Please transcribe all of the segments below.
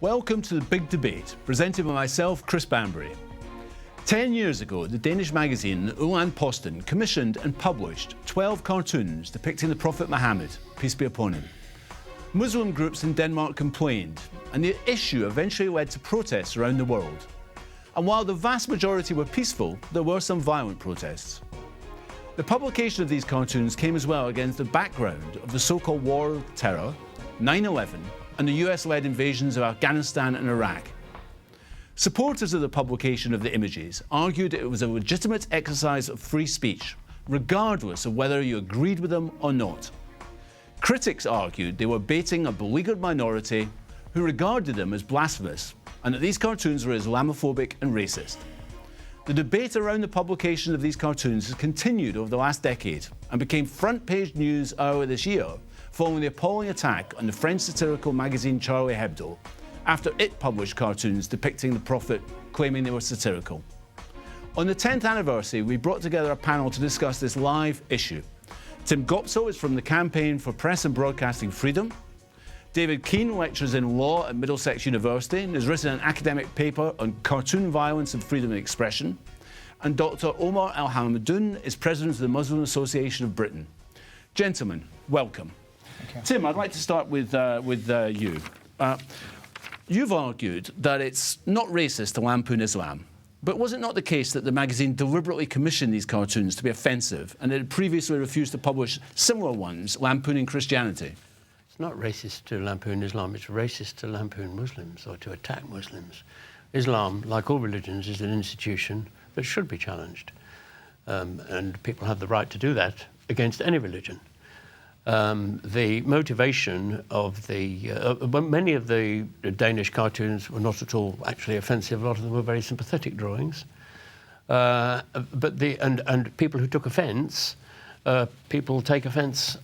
Welcome to The Big Debate, presented by myself, Chris Bambery. 10 years ago, the Danish magazine El-Hamdoon commissioned and published 12 cartoons depicting the Prophet Mujammed, peace be upon him. Muslim groups in Denmark complained, and the issue eventually led to protests around the world. And while the vast majority were peaceful, there were some violent protests. The publication of these cartoons came as well against the background of the so-called war of terror, 9/11, and the US-led invasions of Afghanistan and Iraq. Supporters of the publication of the images argued it was a legitimate exercise of free speech, regardless of whether you agreed with them or not. Critics argued they were baiting a beleaguered minority who regarded them as blasphemous, and that these cartoons were Islamophobic and racist. The debate around the publication of these cartoons has continued over the last decade and became front-page news earlier this year following the appalling attack on the French satirical magazine Charlie Hebdo after it published cartoons depicting the Prophet, claiming they were satirical. On the 10th anniversary, we brought together a panel to discuss this live issue. Tim Gopsill is from the Campaign for Press and Broadcasting Freedom. David Keane lectures in law at Middlesex University and has written an academic paper on cartoon violence and freedom of expression. And Dr. Omar El-Hamdoon is president of the Muslim Association of Britain. Gentlemen, welcome. Okay. Tim, I'd like to start with you. You've argued that it's not racist to lampoon Islam, but was it not the case that the magazine deliberately commissioned these cartoons to be offensive and it had previously refused to publish similar ones lampooning Christianity? It's not racist to lampoon Islam, it's racist to lampoon Muslims or to attack Muslims. Islam, like all religions, is an institution that should be challenged. And people have the right to do that against any religion. The motivation of many of the Danish cartoons were not at all actually offensive. A lot of them were very sympathetic drawings. And people who took offence, people take offence,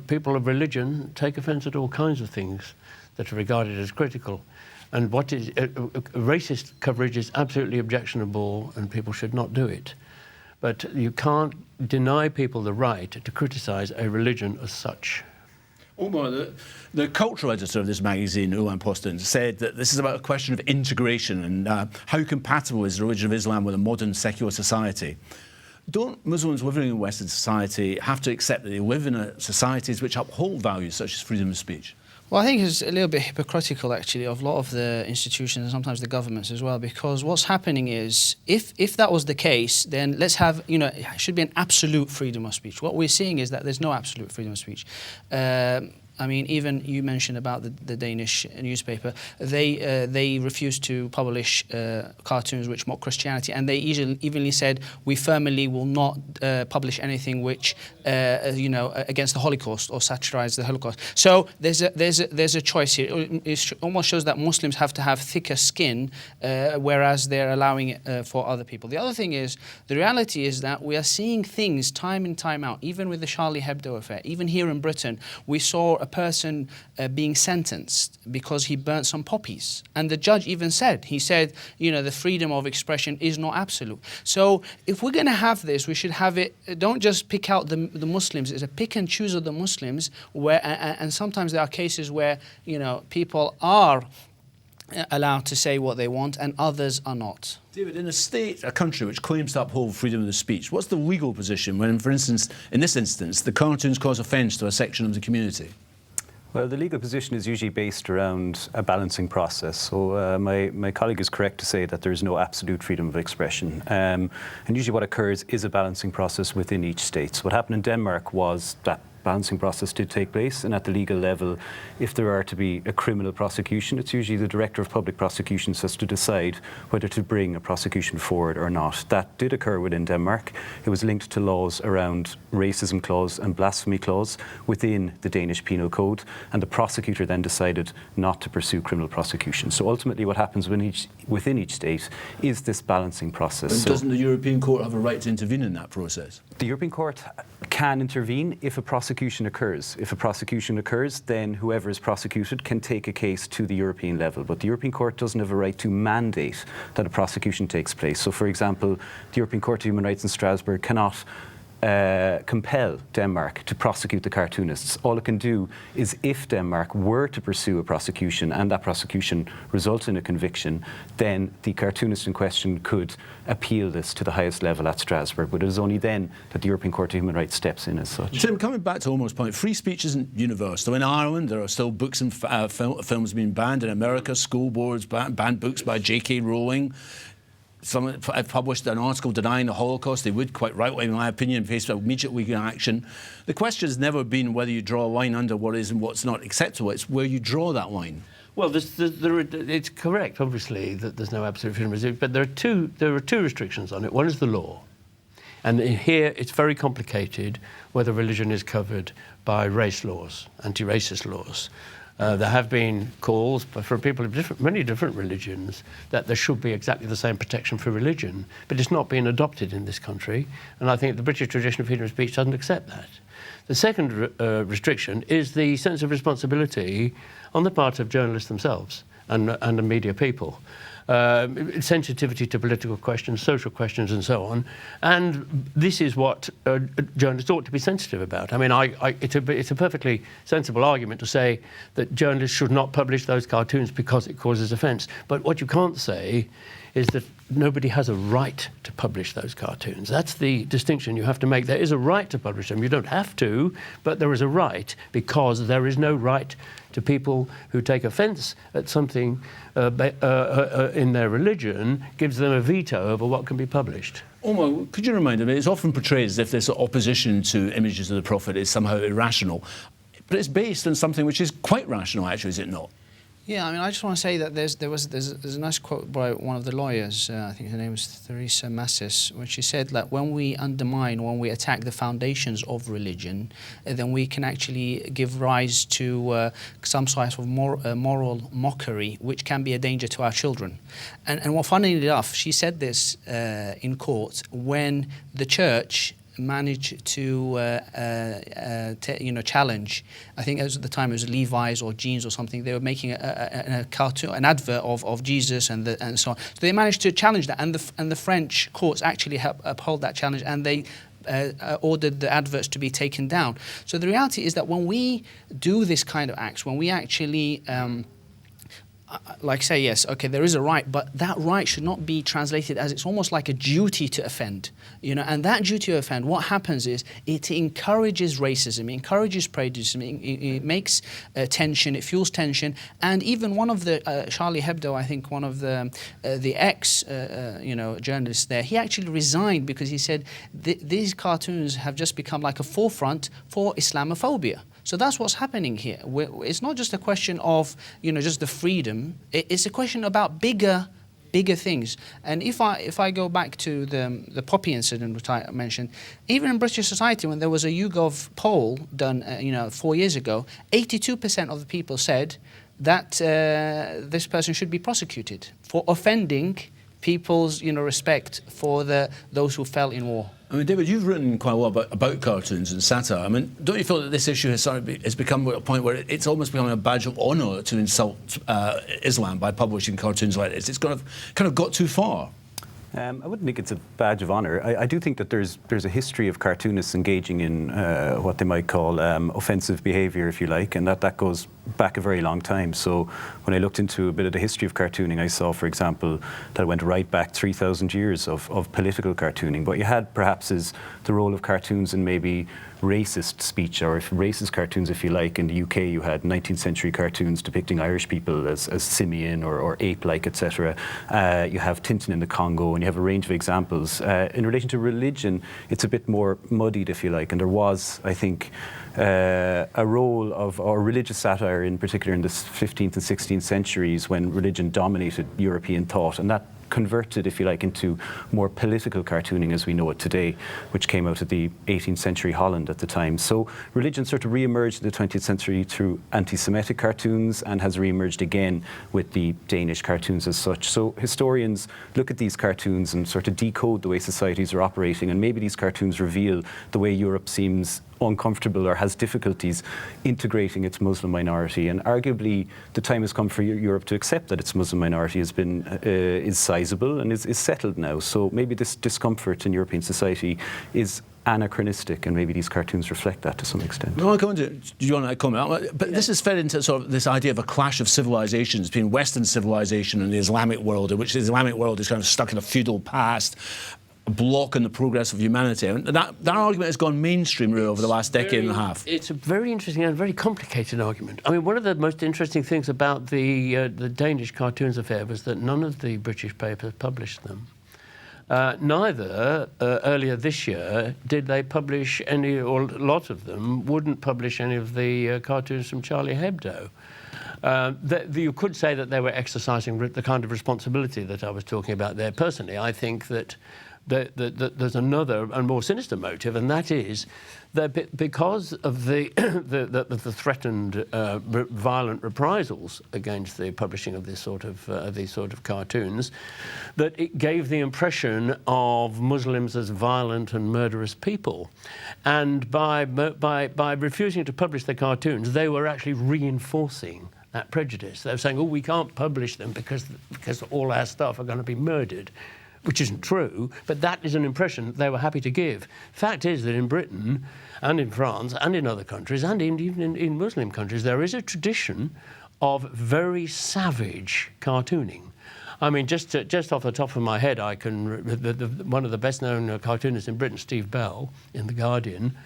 people of religion take offence at all kinds of things that are regarded as critical. And what is racist coverage is absolutely objectionable, and people should not do it. But you can't deny people the right to criticise a religion as such. Omar, the cultural editor of this magazine, El-Hamdoon, said that this is about a question of integration and how compatible is the religion of Islam with a modern secular society. Don't Muslims living in Western society have to accept that they live in societies which uphold values such as freedom of speech? Well, I think it's a little bit hypocritical, actually, of a lot of the institutions and sometimes the governments as well, because what's happening is, if that was the case, then let's have, it should be an absolute freedom of speech. What we're seeing is that there's no absolute freedom of speech. I mean, even you mentioned about the Danish newspaper. They refused to publish cartoons which mock Christianity, and they evenly said, we firmly will not publish anything which, against the Holocaust or satirize the Holocaust. So there's a choice here. It almost shows that Muslims have to have thicker skin, whereas they're allowing it for other people. The other thing is, the reality is that we are seeing things time in, time out, even with the Charlie Hebdo affair. Even here in Britain, we saw a person being sentenced because he burnt some poppies. And the judge even said, the freedom of expression is not absolute. So if we're going to have this, we should have it, don't just pick out the Muslims, it's a pick and choose of the Muslims, and sometimes there are cases where, people are allowed to say what they want and others are not. David, in a country which claims to uphold freedom of speech, what's the legal position when, for instance, in this instance, the cartoons cause offence to a section of the community? Well, the legal position is usually based around a balancing process. So my colleague is correct to say that there is no absolute freedom of expression. And usually what occurs is a balancing process within each state. So what happened in Denmark was that balancing process did take place, and at the legal level, if there are to be a criminal prosecution, it's usually the Director of Public Prosecutions has to decide whether to bring a prosecution forward or not. That did occur within Denmark. It was linked to laws around racism clause and blasphemy clause within the Danish Penal Code, and the prosecutor then decided not to pursue criminal prosecution. So ultimately what happens within each state is this balancing process. And doesn't the European Court have a right to intervene in that process? The European Court can intervene if a prosecution occurs. If a prosecution occurs, then whoever is prosecuted can take a case to the European level. But the European Court doesn't have a right to mandate that a prosecution takes place. So, for example, the European Court of Human Rights in Strasbourg cannot compel Denmark to prosecute the cartoonists. All it can do is, if Denmark were to pursue a prosecution and that prosecution result in a conviction, then the cartoonist in question could appeal this to the highest level at Strasbourg. But it is only then that the European Court of Human Rights steps in as such. Tim, coming back to Omar's point, free speech isn't universal. In Ireland, there are still books and films being banned. In America, school boards banned books by J.K. Rowling. Some have published an article denying the Holocaust. They would, quite rightly, in my opinion, face immediate legal action. The question has never been whether you draw a line under what is and what's not acceptable. It's where you draw that line. Well, it's correct, obviously, that there's no absolute freedom of speech, but there are two restrictions on it. One is the law. And here it's very complicated whether religion is covered by race laws, anti-racist laws. There have been calls for people of many different religions that there should be exactly the same protection for religion, but it's not been adopted in this country, and I think the British tradition of freedom of speech doesn't accept that. The second restriction is the sense of responsibility on the part of journalists themselves and the media people. Sensitivity to political questions, social questions, and so on. And this is what journalists ought to be sensitive about. I mean, it's a perfectly sensible argument to say that journalists should not publish those cartoons because it causes offence. But what you can't say is that nobody has a right to publish those cartoons. That's the distinction you have to make. There is a right to publish them. You don't have to, but there is a right, because there is no right to people who take offence at something in their religion, gives them a veto over what can be published. Omar, could you remind me, it's often portrayed as if this opposition to images of the Prophet is somehow irrational, but it's based on something which is quite rational, actually, is it not? Yeah, I mean, I just want to say that there's a nice quote by one of the lawyers, I think her name was Theresa Massis, when she said that when we attack the foundations of religion, then we can actually give rise to some sort of moral mockery, which can be a danger to our children. And well, funnily enough, she said this in court when the church managed to challenge, I think at the time it was Levi's or Jeans or something. They were making a cartoon, an advert of Jesus and so on. So they managed to challenge that, and the French courts actually upheld that challenge, and they ordered the adverts to be taken down. So the reality is that when we do this kind of acts, when we actually like say, yes, okay, there is a right, but that right should not be translated as it's almost like a duty to offend, and that duty to offend, what happens is it encourages racism, it encourages prejudice, it makes tension, it fuels tension, and even one of the, Charlie Hebdo, I think one of the journalists there, he actually resigned because he said these cartoons have just become like a forefront for Islamophobia. So that's what's happening here. It's not just a question of, just the freedom. It's a question about bigger things. And if I go back to the Poppy incident, which I mentioned, even in British society, when there was a YouGov poll done, 4 years ago, 82% of the people said that this person should be prosecuted for offending people's, respect for those who fell in war. I mean, David, you've written quite a lot about cartoons and satire. I mean, don't you feel that this issue has become a point where it's almost becoming a badge of honour to insult Islam by publishing cartoons like this? It's kind of got too far. I wouldn't think it's a badge of honour. I do think that there's a history of cartoonists engaging in what they might call offensive behaviour, if you like, and that goes back a very long time. So when I looked into a bit of the history of cartooning, I saw, for example, that it went right back 3,000 years of political cartooning. What you had perhaps is the role of cartoons in maybe racist speech, or racist cartoons, if you like. In the UK, you had 19th century cartoons depicting Irish people as simian or ape-like, etc. You have Tintin in the Congo, and you have a range of examples. In relation to religion, it's a bit more muddied, if you like, and there was, I think, a role of religious satire, in particular in the 15th and 16th centuries, when religion dominated European thought, and that converted, if you like, into more political cartooning as we know it today, which came out of the 18th century Holland at the time. So religion sort of re-emerged in the 20th century through anti-Semitic cartoons, and has re-emerged again with the Danish cartoons as such. So historians look at these cartoons and sort of decode the way societies are operating, and maybe these cartoons reveal the way Europe seems uncomfortable or has difficulties integrating its Muslim minority, and arguably the time has come for Europe to accept that its Muslim minority has been is sizable and is settled now. So maybe this discomfort in European society is anachronistic, and maybe these cartoons reflect that to some extent. No, do you want to comment? But this is fed into sort of this idea of a clash of civilizations between Western civilization and the Islamic world, in which the Islamic world is kind of stuck in a feudal past, blocking the progress of humanity. And that argument has gone mainstream really over the last decade and a half. It's a very interesting and very complicated argument. I mean, one of the most interesting things about the Danish cartoons affair was that none of the British papers published them. Neither, earlier this year, did they publish any, or a lot of them wouldn't publish any of the cartoons from Charlie Hebdo. You could say that they were exercising the kind of responsibility that I was talking about there. Personally, I think that there's another and more sinister motive, and that is that because of the threatened violent reprisals against the publishing of these sort of cartoons, that it gave the impression of Muslims as violent and murderous people, and by refusing to publish the cartoons, they were actually reinforcing that prejudice. They were saying, "Oh, we can't publish them because all our staff are going to be murdered." Which isn't true, but that is an impression they were happy to give. Fact is that in Britain and in France and in other countries and even in Muslim countries, there is a tradition of very savage cartooning. I mean, just off the top of my head, I can one of the best-known cartoonists in Britain, Steve Bell, in The Guardian,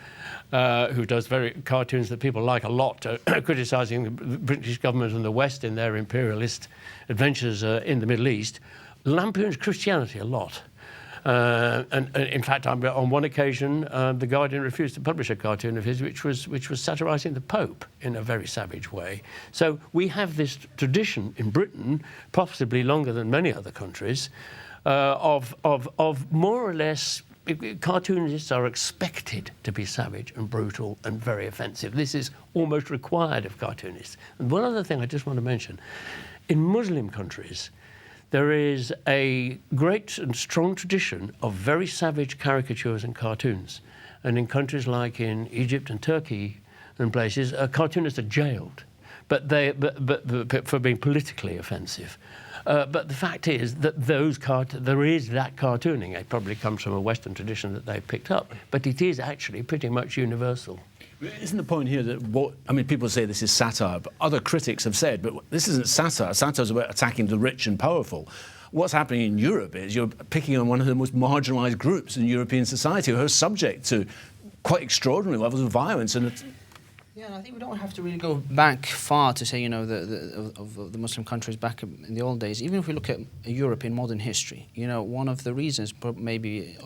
who does cartoons that people like a lot, criticising the British government and the West in their imperialist adventures in the Middle East, lampoons Christianity a lot. And in fact, on one occasion, The Guardian refused to publish a cartoon of his which was satirising the Pope in a very savage way. So we have this tradition in Britain, possibly longer than many other countries, of more or less cartoonists are expected to be savage and brutal and very offensive. This is almost required of cartoonists. And one other thing I just want to mention, in Muslim countries, there is a great and strong tradition of very savage caricatures and cartoons. And in countries like in Egypt and Turkey and places, cartoonists are jailed for being politically offensive. But the fact is that there is that cartooning. It probably comes from a Western tradition that they picked up, but it is actually pretty much universal. Isn't the point here that people say this is satire, but other critics have said, but this isn't satire. Satire is about attacking the rich and powerful. What's happening in Europe is you're picking on one of the most marginalised groups in European society who are subject to quite extraordinary levels of violence. And yeah, and I think we don't have to really go back far to say, of the Muslim countries back in the old days. Even if we look at Europe in modern history, one of the reasons maybe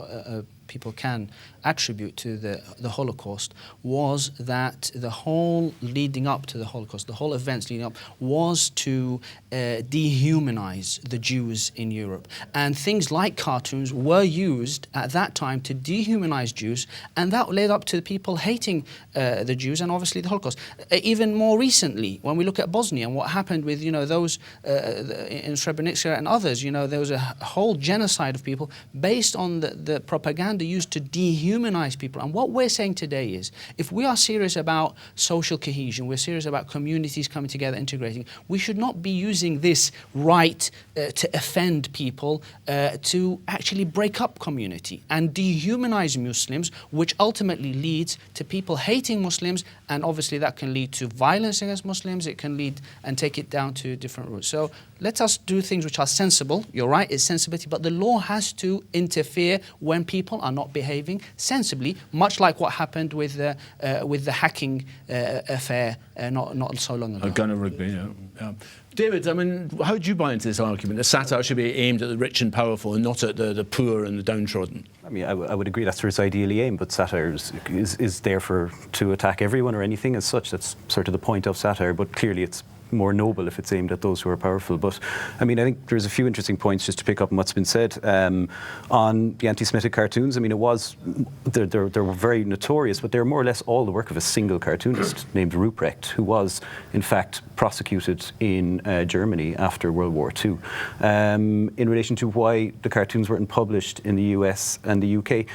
people can attribute to the Holocaust was that the whole leading up to the Holocaust, the whole events leading up, was to dehumanize the Jews in Europe. And things like cartoons were used at that time to dehumanize Jews, and that led up to people hating the Jews and obviously the Holocaust. Even more recently, when we look at Bosnia and what happened with those in Srebrenica and others, there was a whole genocide of people based on the propaganda used to dehumanize people. And what we're saying today is, if we are serious about social cohesion, we're serious about communities coming together, integrating, we should not be using this right to offend people to actually break up community and dehumanize Muslims, which ultimately leads to people hating Muslims, and obviously that can lead to violence against Muslims, it can lead and take it down to different routes. So let us do things which are sensible. You're right, it's sensibility, but the law has to interfere when people are not behaving sensibly, much like what happened with the hacking affair not so long ago. Gunner Rugby, yeah. David, how do you buy into this argument that satire should be aimed at the rich and powerful and not at the poor and the downtrodden? I would agree that's where it's ideally aimed, but satire is there to attack everyone or anything as such. That's sort of the point of satire, but clearly it's more noble if it's aimed at those who are powerful. But I think there's a few interesting points just to pick up on what's been said on the anti-Semitic cartoons. They're were very notorious, but they're more or less all the work of a single cartoonist named Ruprecht, who was in fact prosecuted in Germany after World War II. In relation to why the cartoons weren't published in the US and the UK,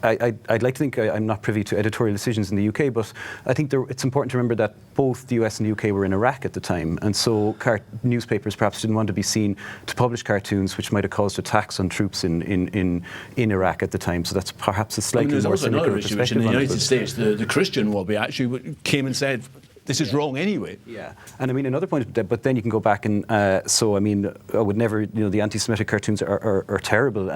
I'd like to think I'm not privy to editorial decisions in the UK, but I think it's important to remember that both the US and the UK were in Iraq at the time, and so newspapers perhaps didn't want to be seen to publish cartoons which might have caused attacks on troops in Iraq at the time. So that's perhaps a slightly more cynical perspective. There's another issue, which in the United States, the Christian lobby actually came and said, this is wrong anyway. Yeah, and I mean another point, but then you can go back and so I mean I would never, the anti-Semitic cartoons are terrible,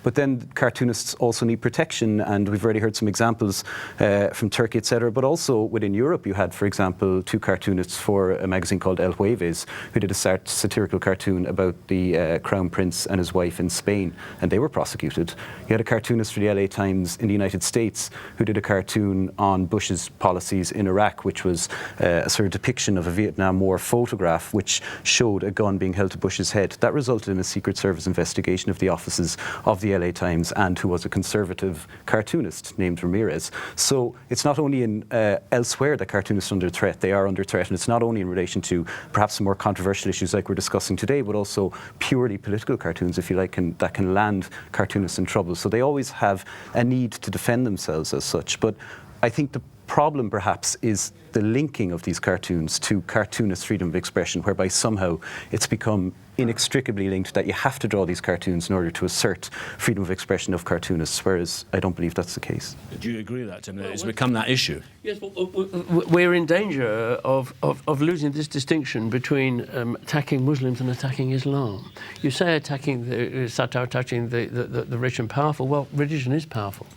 but then cartoonists also need protection, and we've already heard some examples from Turkey, etc. But also within Europe, you had, for example, 2 cartoonists for a magazine called El Jueves who did a satirical cartoon about the Crown Prince and his wife in Spain, and they were prosecuted. You had a cartoonist for the LA Times in the United States who did a cartoon on Bush's policies in Iraq, which was a sort of depiction of a Vietnam War photograph which showed a gun being held to Bush's head. That resulted in a Secret Service investigation of the offices of the LA Times, and who was a conservative cartoonist named Ramirez. So it's not only in elsewhere that cartoonists are under threat, they are under threat, and it's not only in relation to perhaps some more controversial issues like we're discussing today, but also purely political cartoons, if you like, that can land cartoonists in trouble. So they always have a need to defend themselves as such. But I think the problem perhaps is the linking of these cartoons to cartoonist freedom of expression, whereby somehow it's become inextricably linked that you have to draw these cartoons in order to assert freedom of expression of cartoonists, whereas I don't believe that's the case. Do you agree with that, Tim, that it's become that issue? Yes, we're in danger of losing this distinction between attacking Muslims and attacking Islam. You say attacking the rich and powerful. Well, religion is powerful.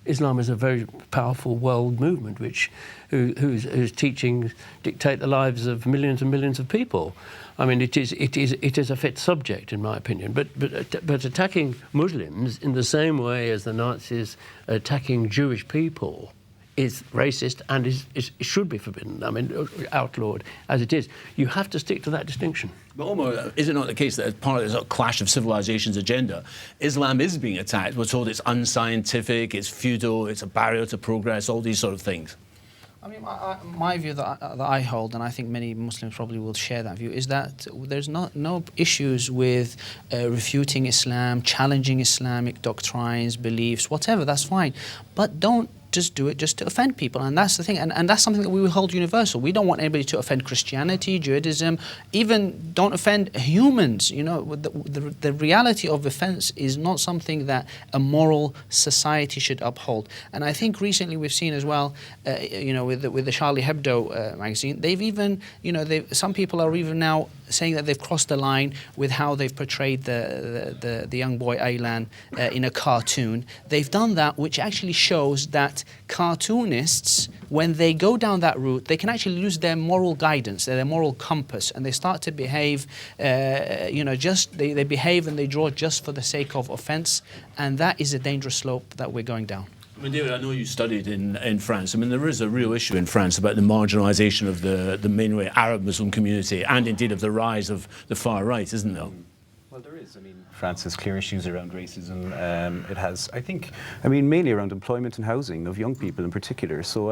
Islam is a very powerful world movement whose teachings dictate the lives of millions and millions of people. I mean, it is a fit subject, in my opinion. But attacking Muslims in the same way as the Nazis attacking Jewish people is racist and it should be forbidden. I mean, outlawed as it is. You have to stick to that distinction. But Omar, is it not the case that as part of this clash of civilizations agenda, Islam is being attacked? We're told it's unscientific, it's feudal, it's a barrier to progress, all these sort of things. I mean, my view that I hold, and I think many Muslims probably will share that view, is that there's no issues with refuting Islam, challenging Islamic doctrines, beliefs, whatever, that's fine. But don't just do it just to offend people, and that's the thing, and that's something that we will hold universal. We don't want anybody to offend Christianity, Judaism, even don't offend humans. You know, the reality of offense is not something that a moral society should uphold. And I think recently we've seen as well, with the Charlie Hebdo magazine, they've even, some people are even now saying that they've crossed the line with how they've portrayed the young boy Aylan in a cartoon. They've done that, which actually shows that cartoonists, when they go down that route, they can actually lose their moral guidance, their moral compass, and they start to behave, they behave and they draw just for the sake of offence, and that is a dangerous slope that we're going down. I mean, David, I know you studied in France. I mean, there is a real issue in France about the marginalisation of the mainly Arab Muslim community, and indeed of the rise of the far right, isn't there? Well, there is. I mean, France has clear issues around racism. It has, mainly around employment and housing of young people in particular. So,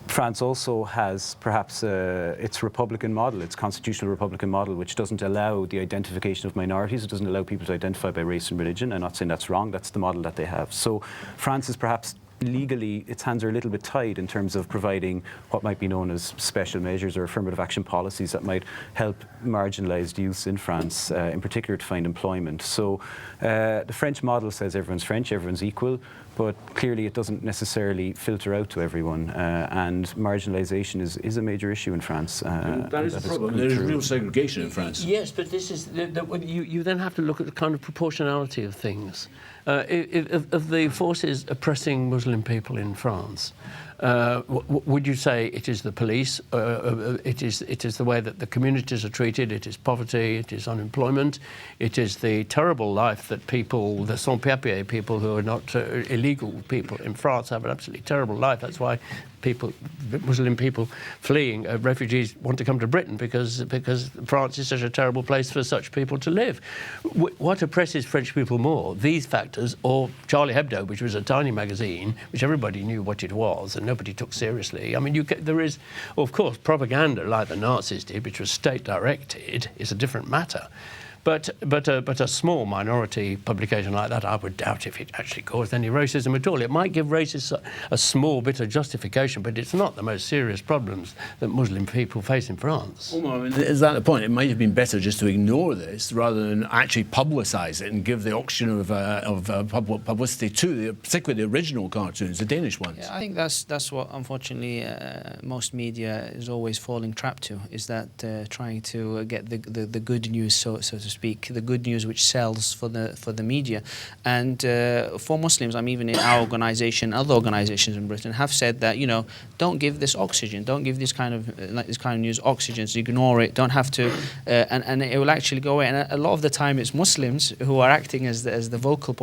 France also has perhaps its Republican model, its constitutional Republican model, which doesn't allow the identification of minorities. It doesn't allow people to identify by race and religion. I'm not saying that's wrong. That's the model that they have. So France is perhaps legally, its hands are a little bit tied in terms of providing what might be known as special measures or affirmative action policies that might help marginalised youths in France, in particular to find employment. So the French model says everyone's French, everyone's equal, but clearly it doesn't necessarily filter out to everyone, and marginalisation is a major issue in France. That is the problem. There is real segregation in France. Yes, but this is you then have to look at the kind of proportionality of things. Of the forces oppressing Muslim people in France, would you say it is the police? It is the way that the communities are treated. It is poverty. It is unemployment. It is the terrible life that people, the sans-papiers people who are not illegal people in France, have an absolutely terrible life. That's why Muslim people fleeing, refugees want to come to Britain because France is such a terrible place for such people to live. What oppresses French people more, these factors, or Charlie Hebdo, which was a tiny magazine, which everybody knew what it was and nobody took seriously? I mean, there is, of course, propaganda like the Nazis did, which was state-directed, is a different matter. But a small minority publication like that, I would doubt if it actually caused any racism at all. It might give racists a small bit of justification, but it's not the most serious problems that Muslim people face in France. Omar, I mean, is that the point? It might have been better just to ignore this rather than actually publicise it and give the oxygen of publicity to particularly the original cartoons, the Danish ones. Yeah, I think that's what, unfortunately, most media is always falling trap to, is that trying to get the good news, so to speak, the good news which sells for the media. And for Muslims, even in our organisation, other organisations in Britain have said that, you know, don't give this oxygen, don't give this kind of news oxygen, so ignore it, don't have to, and it will actually go away. And a lot of the time it's Muslims who are acting as the vocal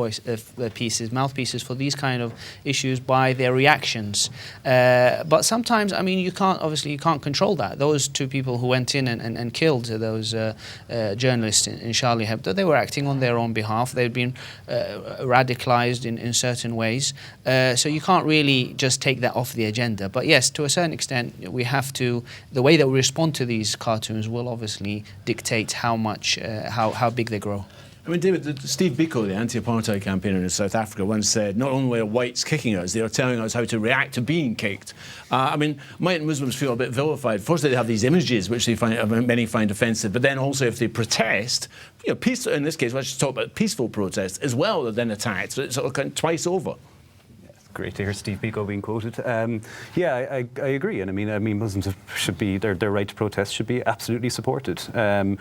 mouthpieces for these kind of issues by their reactions. But sometimes, you can't control that. Those two people who went in and killed those journalists in Charlie Hebdo, they were acting on their own behalf. They'd been radicalized in certain ways. So you can't really just take that off the agenda. But yes, to a certain extent, we have to, the way that we respond to these cartoons will obviously dictate how much, how big they grow. I mean, David, Steve Biko, the anti-apartheid campaigner in South Africa, once said, not only are whites kicking us, they are telling us how to react to being kicked. Might Muslims feel a bit vilified? Firstly, they have these images which many find offensive, but then also if they protest, in this case, let's just talk about peaceful protests as well, they're then attacked. So it's sort of twice over. Great to hear Steve Biko being quoted. I agree, and I mean Muslims should be their right to protest should be absolutely supported. I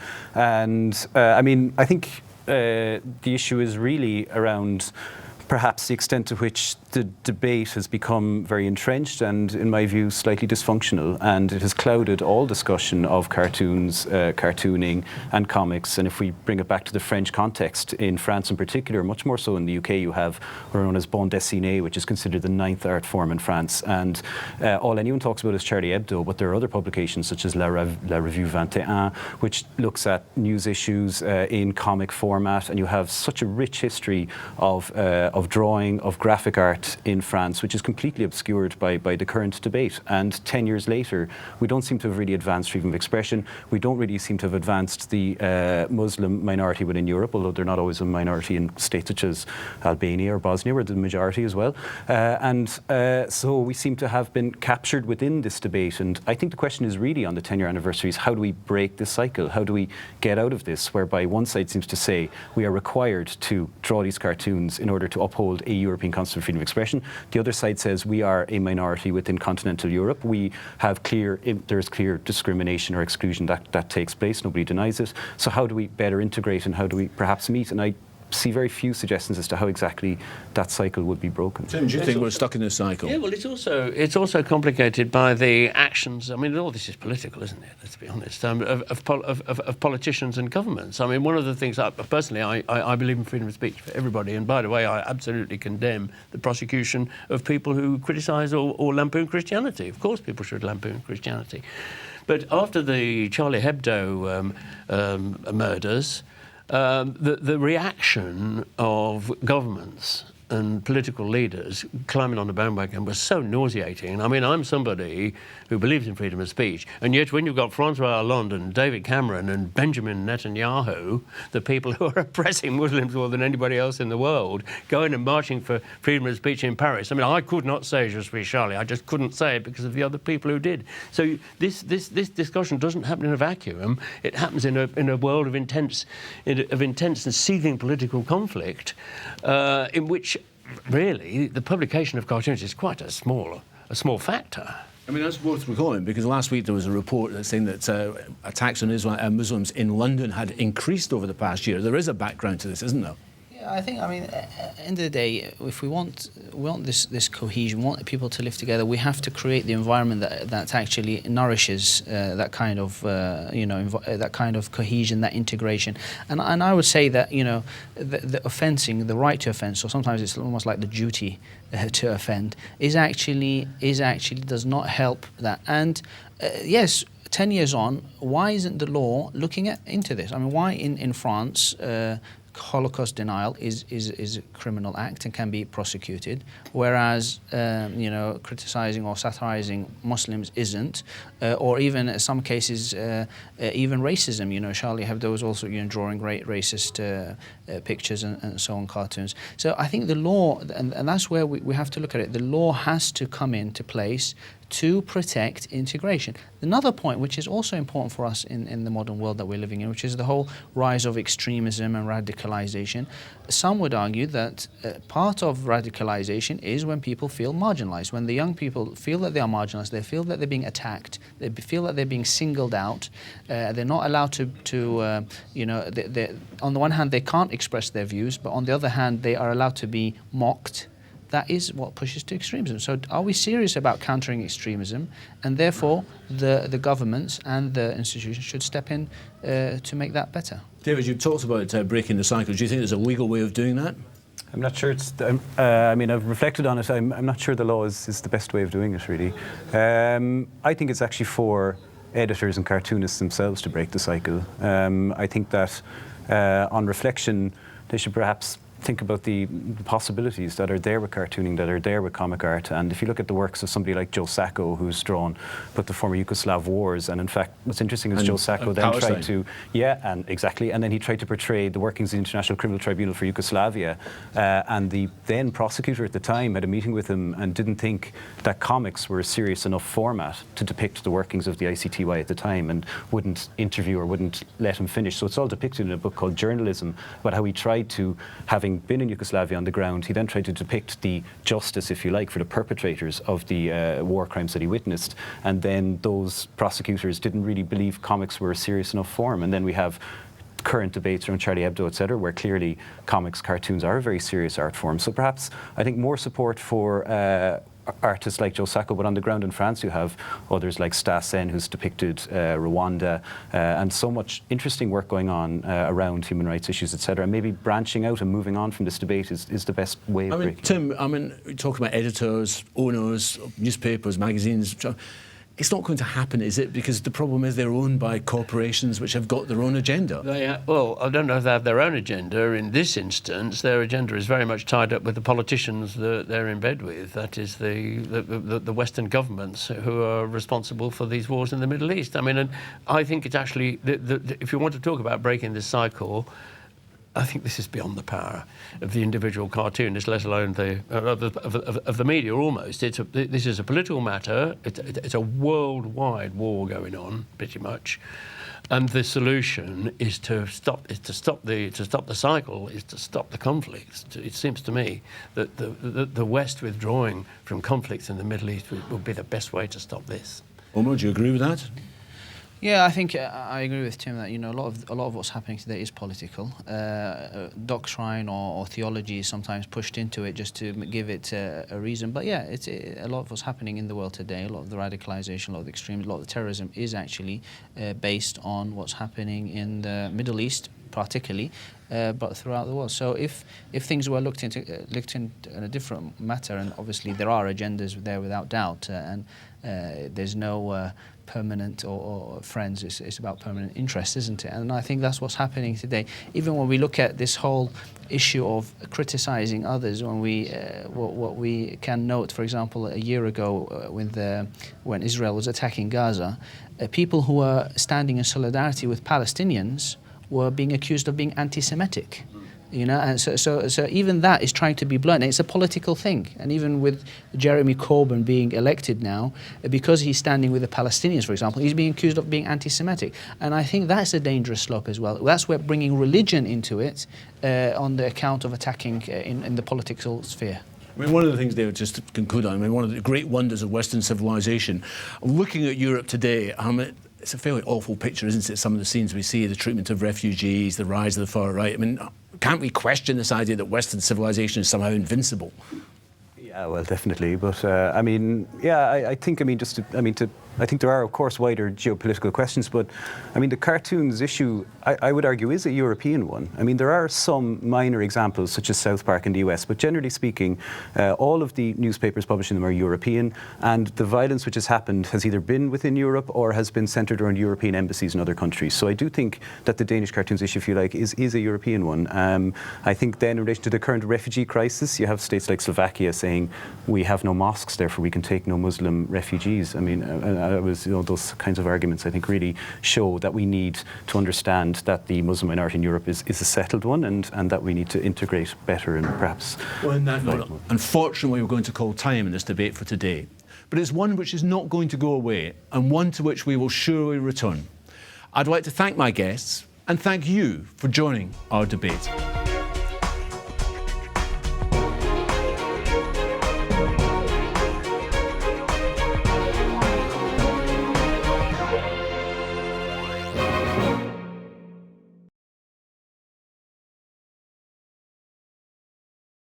think the issue is really around perhaps the extent to which the debate has become very entrenched and, in my view, slightly dysfunctional, and it has clouded all discussion of cartoons, cartooning and comics. And if we bring it back to the French context, in France in particular, much more so in the UK, you have what are known as bande dessinée, which is considered the 9th art form in France, and all anyone talks about is Charlie Hebdo, but there are other publications such as La Revue 21, which looks at news issues in comic format, and you have such a rich history of drawing, of graphic art in France, which is completely obscured by the current debate. And 10 years later, we don't seem to have really advanced freedom of expression. We don't really seem to have advanced the Muslim minority within Europe, although they're not always a minority in states such as Albania or Bosnia, where they're the majority as well. So we seem to have been captured within this debate. And I think the question is really on the 10-year anniversary is how do we break this cycle? How do we get out of this, whereby one side seems to say we are required to draw these cartoons in order to uphold a European concept of freedom of expression. The other side says we are a minority within continental Europe. We have there's clear discrimination or exclusion that takes place. Nobody denies it. So how do we better integrate and how do we perhaps meet? And I see very few suggestions as to how exactly that cycle would be broken. Tim, do you think we're stuck in this cycle? Yeah, well, it's also complicated by the actions. I mean, all this is political, isn't it? Let's be honest. Of politicians and governments. I mean, one of the things personally, I believe in freedom of speech for everybody. And by the way, I absolutely condemn the prosecution of people who criticise or lampoon Christianity. Of course, people should lampoon Christianity. But after the Charlie Hebdo murders, the reaction of governments and political leaders climbing on the bandwagon was so nauseating. I mean, I'm somebody who believes in freedom of speech, and yet when you've got Francois Hollande and David Cameron and Benjamin Netanyahu, the people who are oppressing Muslims more than anybody else in the world, going and marching for freedom of speech in Paris. I mean, I could not say Je suis Charlie. I just couldn't say it because of the other people who did. So this discussion doesn't happen in a vacuum. It happens in a world of intense and seething political conflict, in which really the publication of cartoons is quite a small factor. I mean, that's worth recalling because last week there was a report that's saying that attacks on Muslims in London had increased over the past year. There is a background to this, isn't there? Yeah, I think, at the end of the day, if we want this cohesion, we want people to live together, we have to create the environment that actually nourishes that kind of, that kind of cohesion, that integration. And I would say that, the offending, the right to offend, so sometimes it's almost like the duty to offend, is actually does not help that. And yes, 10 years on, why isn't the law looking into this? I mean, why in France Holocaust denial is a criminal act and can be prosecuted, whereas criticizing or satirizing Muslims isn't, or even in some cases even racism. Charlie Hebdo was also drawing racist pictures and so on, cartoons. So I think the law, and that's where we have to look at it. The law has to come into place to protect integration. Another point which is also important for us in the modern world that we're living in, which is the whole rise of extremism and radicalization. Some would argue that part of radicalization is when people feel marginalized, when the young people feel that they are marginalized, they feel that they're being attacked, they feel that they're being singled out, they're not allowed to on the one hand they can't express their views, but on the other hand they are allowed to be mocked. That is what pushes to extremism. So are we serious about countering extremism? And therefore, the governments and the institutions should step in to make that better. David, you've talked about breaking the cycle. Do you think there's a legal way of doing that? I'm not sure I've reflected on it. I'm not sure the law is the best way of doing it, really. I think it's actually for editors and cartoonists themselves to break the cycle. I think that on reflection, they should perhaps think about the possibilities that are there with cartooning, that are there with comic art. And if you look at the works of somebody like Joe Sacco, who's drawn about the former Yugoslav wars, and in fact what's interesting is Joe Sacco then tried to, and then he tried to portray the workings of the International Criminal Tribunal for Yugoslavia, and the then prosecutor at the time had a meeting with him and didn't think that comics were a serious enough format to depict the workings of the ICTY at the time, and wouldn't interview or wouldn't let him finish. So it's all depicted in a book called Journalism, about how he tried to, having been in Yugoslavia on the ground, he then tried to depict the justice, if you like, for the perpetrators of the war crimes that he witnessed. And then those prosecutors didn't really believe comics were a serious enough form. And then we have current debates around Charlie Hebdo, etc., where clearly comics, cartoons are a very serious art form. So perhaps I think more support for artists like Joe Sacco, but on the ground in France you have others like Stas Sen, who's depicted Rwanda, and so much interesting work going on around human rights issues, etc. Maybe branching out and moving on from this debate is the best way of breaking. Tim, we talk about editors, owners, newspapers, magazines. It's not going to happen, is it? Because the problem is they're owned by corporations which have got their own agenda. Well, I don't know if they have their own agenda. In this instance, their agenda is very much tied up with the politicians that they're in bed with. That is the Western governments who are responsible for these wars in the Middle East. I mean, and I think it's actually, if you want to talk about breaking this cycle, I think this is beyond the power of the individual cartoonist, let alone of the media. Almost, this is a political matter. It's a worldwide war going on, pretty much, and the solution is to stop the cycle, is to stop the conflicts. It seems to me that the West withdrawing from conflicts in the Middle East would be the best way to stop this. Omar, do you agree with that? Yeah, I think I agree with Tim that a lot of what's happening today is political. Doctrine or theology is sometimes pushed into it just to give it a reason. But yeah, a lot of what's happening in the world today, a lot of the radicalization, a lot of the extremism, a lot of the terrorism is actually based on what's happening in the Middle East, particularly, but throughout the world. So if things were looked into in a different matter, and obviously there are agendas there without doubt, and there's no permanent or friends, it's about permanent interest, isn't it? And I think that's what's happening today. Even when we look at this whole issue of criticizing others, when what we can note, for example, a year ago when Israel was attacking Gaza, people who were standing in solidarity with Palestinians were being accused of being anti-Semitic. And so even that is trying to be blunt. It's a political thing. And even with Jeremy Corbyn being elected now, because he's standing with the Palestinians, for example, he's being accused of being anti-Semitic. And I think that's a dangerous slope as well. That's where bringing religion into it on the account of attacking in the political sphere. I mean, one of the things, David, just to conclude on, one of the great wonders of Western civilization, looking at Europe today, it's a fairly awful picture, isn't it? Some of the scenes we see, the treatment of refugees, the rise of the far right. I mean, can't we question this idea that Western civilization is somehow invincible? Yeah, well, definitely. But I think there are, of course, wider geopolitical questions. But I mean, the cartoons issue I would argue is a European one. I mean, there are some minor examples, such as South Park in the US, but generally speaking, all of the newspapers publishing them are European, and the violence which has happened has either been within Europe or has been centred around European embassies in other countries. So I do think that the Danish cartoons issue, if you like, is a European one. I think then in relation to the current refugee crisis, you have states like Slovakia saying, we have no mosques, therefore we can take no Muslim refugees. I mean, those kinds of arguments, I think, really show that we need to understand that the Muslim minority in Europe is a settled one, and that we need to integrate better and perhaps... Well, on that note, unfortunately, we're going to call time in this debate for today. But it's one which is not going to go away, and one to which we will surely return. I'd like to thank my guests and thank you for joining our debate.